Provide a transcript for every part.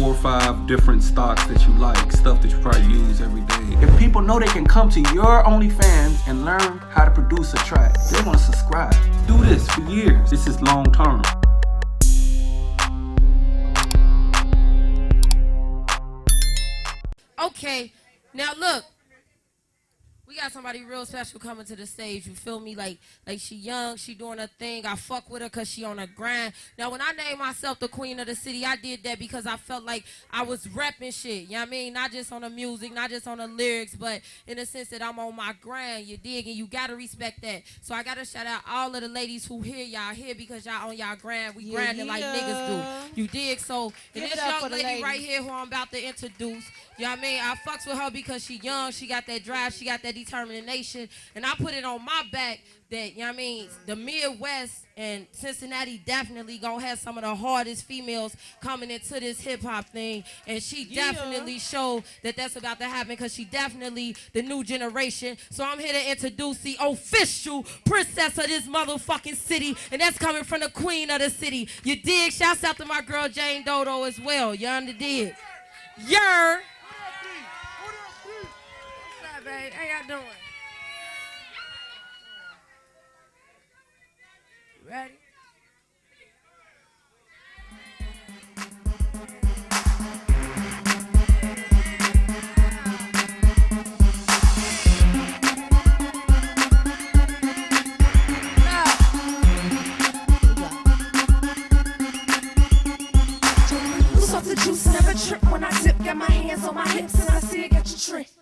4 or 5 different stocks that you like, stuff that you probably use every day. If people know they can come to your OnlyFans and learn how to produce a track, they're gonna subscribe. Do this for years. This is long term. Okay, now look. We got somebody real special coming to the stage, you feel me? Like she young, she doing her thing. I fuck with her because she on her grind. Now, when I named myself the queen of the city, I did that because I felt like I was repping shit, you know what I mean? Not just on the music, not just on the lyrics, but in the sense that I'm on my grind, you dig? And you got to respect that. So I got to shout out all of the ladies who here, y'all here because y'all on y'all grind. We grinding like niggas do. You dig? So, and this young lady right here who I'm about to introduce, you know what I mean? I fucks with her because she young, she got that drive, she got that determination, and I put it on my back that, you know what I mean, the Midwest and Cincinnati definitely gonna have some of the hardest females coming into this hip-hop thing, and she definitely showed that that's about to happen because she definitely the new generation. So I'm here to introduce the official princess of this motherfucking city, and that's coming from the queen of the city. You dig? Shouts out to my girl Jane Dodo as well. You dig? You're babe. How y'all doing? Ready? Loose off the juice, never trip when I sip. Got my hands on my hips and I see it got you tripped.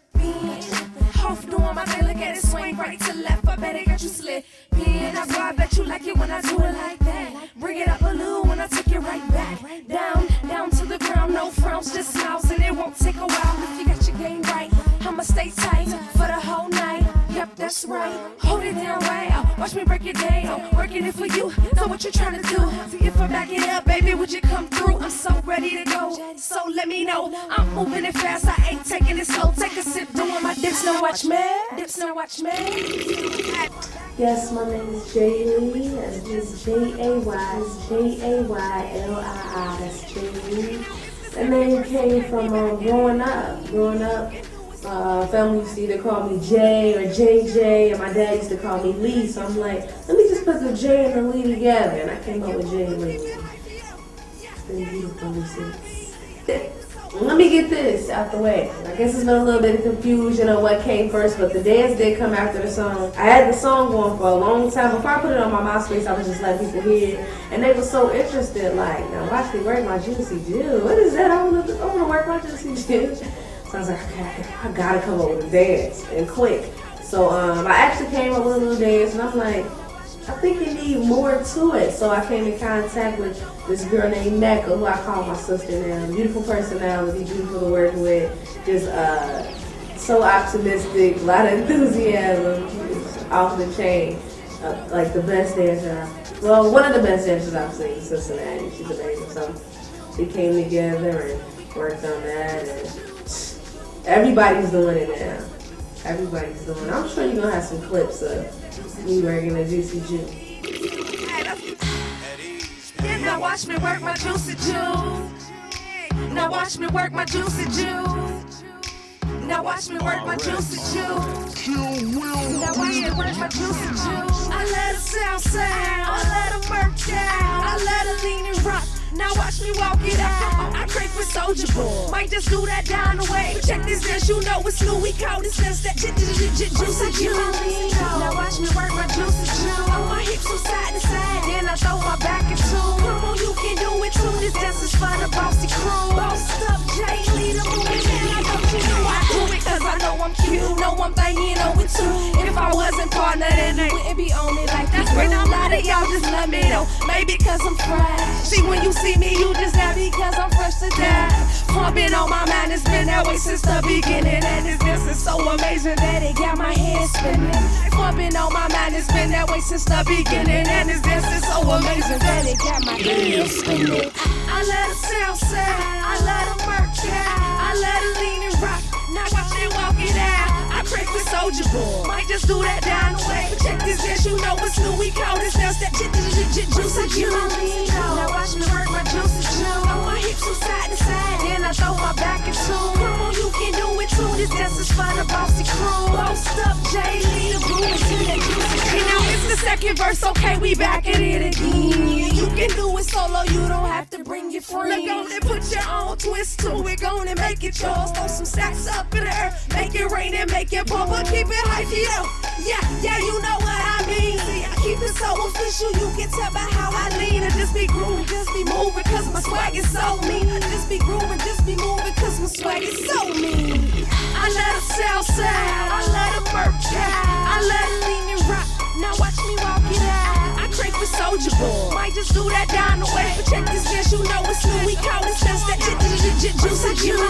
Off doing my thing, look at it swing right to left. I bet it got you slid. That's why I bet you like it when I do it like that. Bring it up a little when I take it right back. Down to the ground, no frowns, just smiles, and it won't take a while. If you got your game right, I'ma stay tight for the whole night. Yep, that's right. Hold it down right. Watch me break it down. Working it for you. Know what you're trying to do. See if I back it up, baby, would you come through? I'm so ready to go. So let me know. I'm moving it fast. I ain't taking it slow. Take a sip, doing my dips. Now watch me. Dips, now watch me. Yes, my name is JAYLII. It's J-A-Y. It's J-A-Y-L-I-I. That's JAYLII. That name came from growing up. Family used to either call me Jay or JJ, and my dad used to call me Lee. So I'm like, let me just put the J and the Lee together, and I came up with JAYLII. It's been beautiful since. Let me get this out the way. I guess it's been a little bit of confusion on what came first, but the dance did come after the song. I had the song going for a long time. Before I put it on my MySpace, I was just letting people hear it, and they were so interested. Like, now watch me work my juicy Jew. What is that? I want to work my juicy Jew. So I was like, okay, I gotta come up with a dance and quick. So I actually came up with a little dance, and I'm like, I think you need more to it. So I came in contact with this girl named Mecca, who I call my sister now. Beautiful personality, beautiful to work with, just so optimistic, a lot of enthusiasm, off the chain. Like the best dancer, well, one of the best dancers I've seen in Cincinnati. She's amazing. So we came together and worked on that, and everybody's doing it now. Everybody's doing it. I'm sure you're gonna have some clips of me working a juicy Jew. Now watch me work my juicy juice. Now watch me work my juicy juice. Now watch me work my juicy juice. Now watch me work my juicy juice. I let it sound, I let it murk down, I let it lean and rock. Now watch me walk it out. I crave for Soulja Boy. Might just do that down the way. Check this dance, you know it's new. We call this dance that juicy juice. Now watch me work my juicy juice. On my hips from side to side, then I throw my back in two. Come on, you can do it too. This dance is for the bossy crew. Bossed up, JAYLII, the movie man. I thought you knew I do it 'cause I know I'm cute. Know I'm thinking of it too. If I wasn't partner, then it wouldn't be on me like this. When a lot of y'all just love me though. Maybe 'cause I'm fresh. See, when you see me, you just not because I'm fresh to death. Pumping on my mind, it's been that way since the beginning. And this dance is so amazing that it got my head spinning. Pumping on my mind, it's been that way since the beginning. And this dance is so amazing that it got my head spinning. I let it sound sad, I let it murk out, I let it lean and rock. Now watch me walk it out. I crave for Soulja Soldier Boy. Might just do that down the way. Check this dance, you know it's new. We call this dance that juicy juice. Now watch me work my juicy juice. Throw my hips from side to side, then I throw my back into. Come on, you can do it too. This dance is for the bossy crew. Bossed up, JAYLII, the boom to that juicy juice. Now it's the second verse, okay, we back at it again. You can do it solo, you don't have to bring your friends. Look on and put your own twist to it, go on and make it yours. Throw some stacks up in the air, make it rain and make it pour, but keep it hype, yeah, you know what I mean. See, I keep it so official, you can tell by how I lean. I just be grooving, just be moving, cause my swag is so mean. I just be grooving, just be moving, cause my swag is so mean. I let her south side, I let her murk I let her lean and rock, now watch me walk it out. I crank with Soldier Boy, might just do that down the way. But check this dance, you know it's new, we call this dance that juicy juice.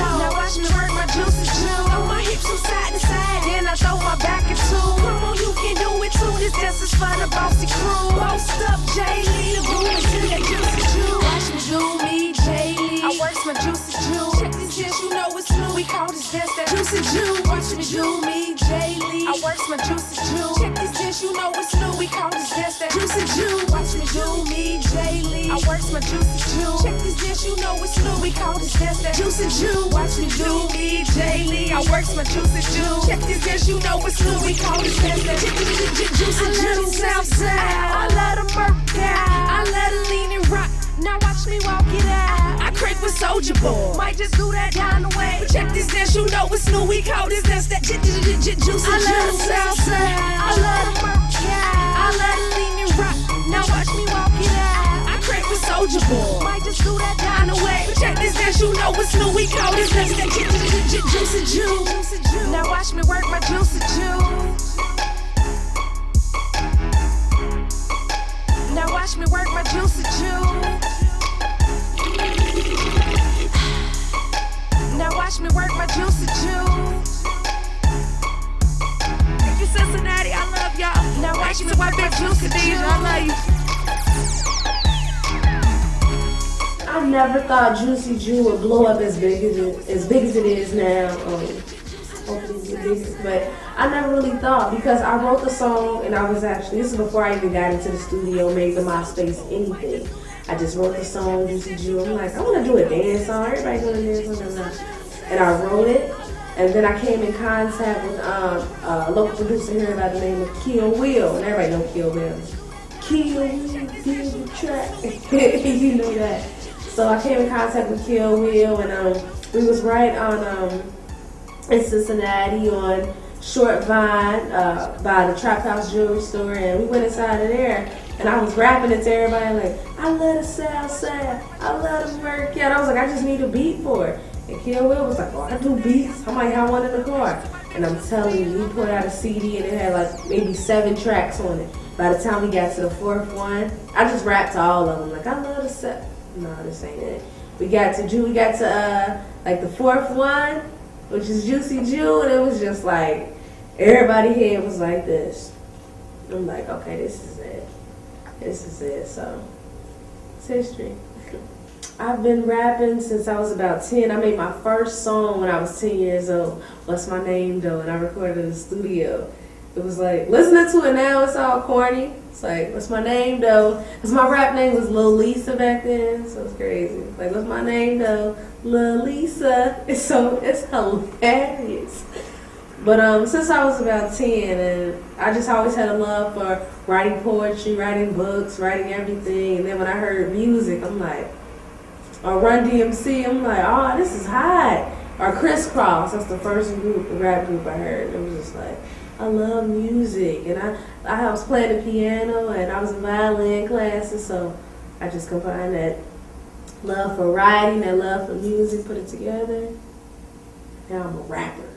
Now watch me work my juicy juice. Throw my hips from side to side, then I throw my back into. Come on, you can do it too, this dance is for the bossy crew. Bossed up, JAYLII, the boom to that juicy juice. Watch me do me, JAYLII, I work my juicy juice. Check this dance, you know it's new, we call this dance that juicy juice. Watch me do me, JAYLII, I work my juicy juice. Check this dance, you know it's new, we call this dance that juicy juice. Watch me do me, JAYLII, I work my juicy juice. Check this dance, you know it's new, we call this dance that juicy juice. Watch me do me, JAYLII, I work my juicy juice. Check this dance, you know it's new, we call this dance that juicy juice. I let her south side, I let her murk I let her lean and rock, now watch me walk it out. I crank with Soldier Boy, might just do that down the way. But check this dance, you know it's new, we call this dance that juicy juice. I let her south side, I let her murk I let her lean and rock, now watch me walk it out. I crank with Soldier Boy, might just do that down the way. But check this dance, you know it's new, we call this dance that juicy juice. Now watch me work my juicy juice. Now watch me work my juicy juice. Now watch me work my juicy juice. Thank you, Cincinnati, I love y'all. Now watch me work my juicy juice. I love you. I never thought Juicy Ju would blow up as big as it is now. Hopefully it's the biggest, but I never really thought, because I wrote the song and I was actually, this is before I even got into the studio, made the MySpace, anything. I just wrote the song, Juicy Ju. I'm like, I want to do a dance song. Everybody doing a dance song. And I wrote it, and then I came in contact with a local producer here by the name of Kill Will, and everybody know Kill Will. Kill Will, kill the track. You know that. So I came in contact with Kill Will, and we was right on in Cincinnati on Short Vine by the Trap House Jewelry Store, and we went inside of there, and I was rapping it to everybody like, I love the South Side, I love the Merc, and I was like, I just need a beat for it. And Kill Will was like, oh, I do beats, I might have one in the car. And I'm telling you, he put out a CD and it had like maybe 7 tracks on it. By the time we got to the 4th one, I just rapped to all of them, like, I love the South. No, this ain't it. We got to like the 4th one, which is Juicy Ju, and it was just like, everybody here was like this. I'm like, okay, this is it, so it's history. I've been rapping since I was about 10. I made my first song when I was 10 years old, What's My Name Though, and I recorded it in the studio. It was like, listening to it now, it's all corny. It's like, what's my name though? Because my rap name was Lil Lisa back then, so it's crazy. Like, what's my name though? Lil Lisa. It's hilarious. But since I was about 10, and I just always had a love for writing poetry, writing books, writing everything. And then when I heard music, I'm like, or Run DMC, I'm like, oh, this is hot. Or Crisscross, that's the first rap group I heard. It was just like, I love music, and I was playing the piano, and I was in violin classes, so I just combined that love for writing, that love for music, put it together. Now I'm a rapper,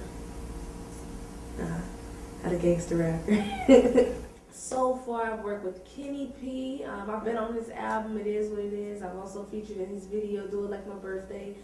not a gangster rapper. So far, I've worked with Kenny P. I've been on his album, It Is What It Is. I've also featured in his video, Do It Like My Birthday.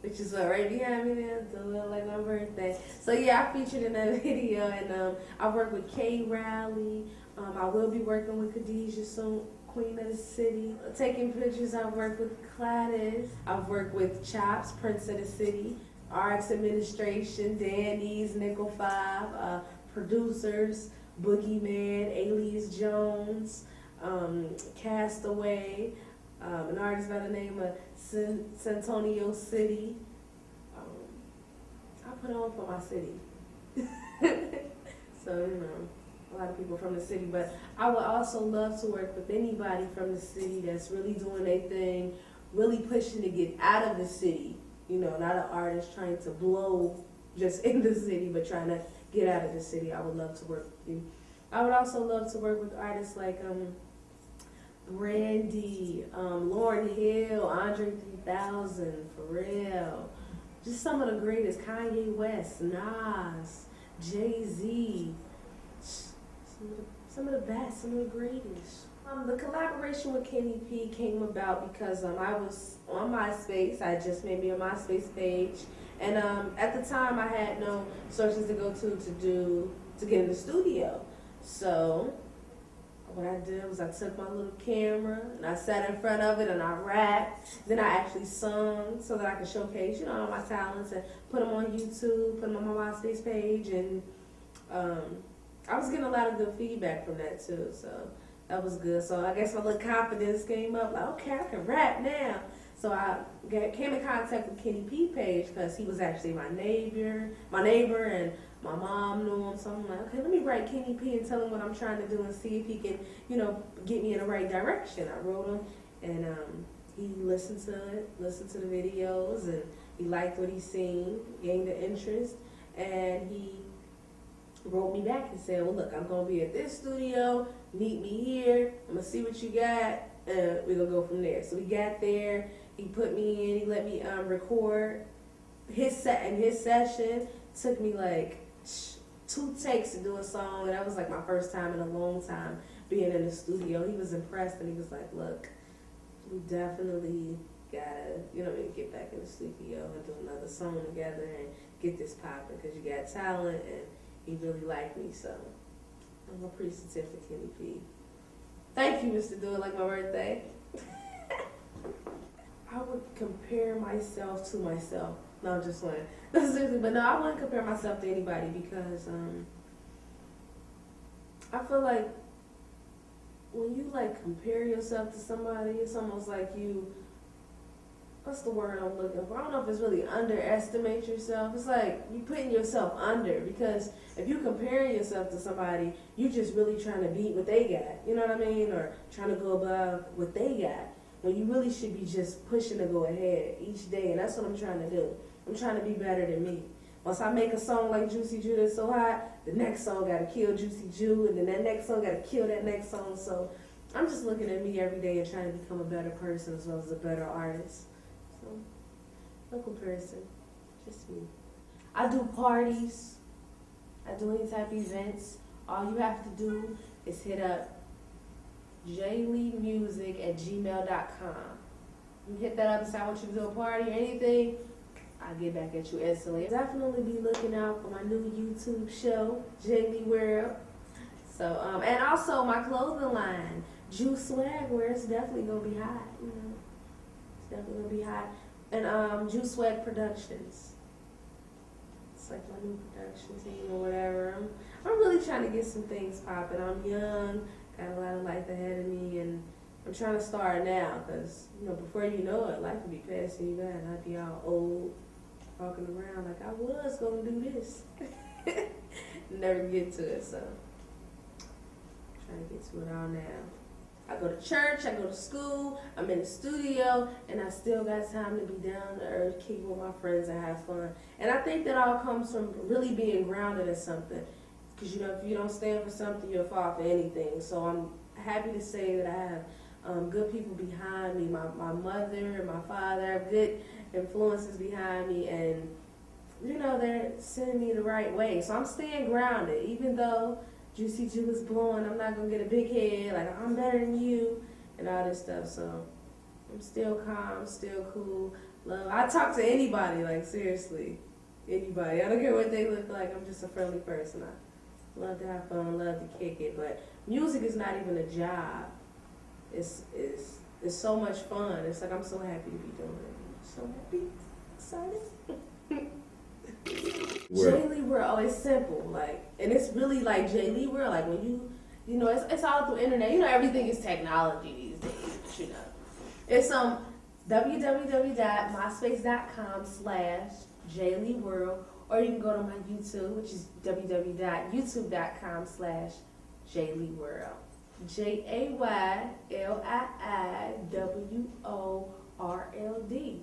Which is right behind me there, Do It Like My Birthday. So yeah, I featured in that video, and I worked with K. Riley. I will be working with Khadijah soon, Queen of the City. Taking pictures, I've worked with Gladys. I've worked with Chops, Prince of the City. RX Administration, Danny's, Nickel 5, producers, Boogeyman, Alias Jones, Castaway, an artist by the name of Santonio City. I put on for my city. So, you know, a lot of people from the city, but I would also love to work with anybody from the city that's really doing their thing, really pushing to get out of the city. You know, not an artist trying to blow just in the city, but trying to get out of the city. I would love to work with you. I would also love to work with artists like Brandy, Lauryn Hill, Andre 3000, Pharrell. Just some of the greatest. Kanye West, Nas, Jay-Z. Some of the best, some of the greatest. The collaboration with Kenny P came about because I was on MySpace. I just made me a MySpace page, and at the time I had no sources to go to get in the studio. So what I did was I took my little camera and I sat in front of it and I rapped. Then I actually sung so that I could showcase, you know, all my talents and put them on YouTube, put them on my MySpace page, and I was getting a lot of good feedback from that too. So that was good. So I guess my little confidence came up, like, okay, I can rap now. So I came in contact with Kenny P page because he was actually my neighbor, and my mom knew him. So I'm like, okay, let me write Kenny P and tell him what I'm trying to do and see if he can, you know, get me in the right direction. I wrote him, and he listened to it, listened to the videos, and he liked what he seen, gained an interest, and he wrote me back and said, well, look, I'm going to be at this studio, meet me here, I'm going to see what you got, and we're going to go from there. So we got there, he put me in, he let me record his session. Took me like 2 takes to do a song, and that was like my first time in a long time being in the studio. He was impressed, and he was like, look, we definitely gotta, you know, get back in the studio and do another song together and get this popping, because you got talent, and he really liked me. So I'm appreciative to Kenny P. Thank you, Mr. Do It Like My Birthday. I would compare myself to myself. No, I'm just playing. But no, I wouldn't compare myself to anybody, because I feel like when you like compare yourself to somebody, it's almost like you, what's the word I'm looking for? I don't know if it's really underestimate yourself. It's like you putting yourself under, because if you compare yourself to somebody, you just really trying to beat what they got. You know what I mean? Or trying to go above what they got, when you really should be just pushing to go ahead each day. And that's what I'm trying to do. I'm trying to be better than me. Once I make a song like Juicy Jew that's so hot, the next song got to kill Juicy Jew, and then that next song got to kill that next song. So I'm just looking at me every day and trying to become a better person as well as a better artist. So no comparison, just me. I do parties. I do any type of events. All you have to do is hit up JAYLIImusic@gmail.com. You hit that up and say, I want you to do a party or anything, I'll get back at you instantly. Definitely be looking out for my new YouTube show, JAYLII World. So, and also my clothing line, Juice Swag, where it's definitely gonna be hot. You know, it's definitely gonna be hot. And Juice Swag Productions. It's like my new production team or whatever. I'm really trying to get some things popping. I'm young, got a lot of life ahead of me, and I'm trying to start now, because, you know, before you know it, life will be passing you by, and I'll be all old, walking around like I was going to do this. Never get to it, so I'm trying to get to it all now. I go to church, I go to school, I'm in the studio, and I still got time to be down to earth, kick with my friends and have fun. And I think that all comes from really being grounded in something. Because, you know, if you don't stand for something, you'll fall for anything. So I'm happy to say that I have good people behind me. My mother and my father have good influences behind me, and, you know, they're sending me the right way. So I'm staying grounded. Even though Juicy Jew is blowing, I'm not going to get a big head, like I'm better than you, and all this stuff. So I'm still calm, still cool. Love. I talk to anybody, like, seriously. Anybody. I don't care what they look like. I'm just a friendly person. I love to have fun, love to kick it. But music is not even a job. It's so much fun. It's like I'm so happy to be doing it. I'm so happy, excited. JAYLII World. Oh, it's simple. Like, and it's really like JAYLII World. Like when you know, it's all through internet. You know, everything is technology these days. But you know, it's www.myspace.com/JAYLII World, or you can go to my YouTube, which is www.youtube.com/JAYLII World. JAYLIIWORLD.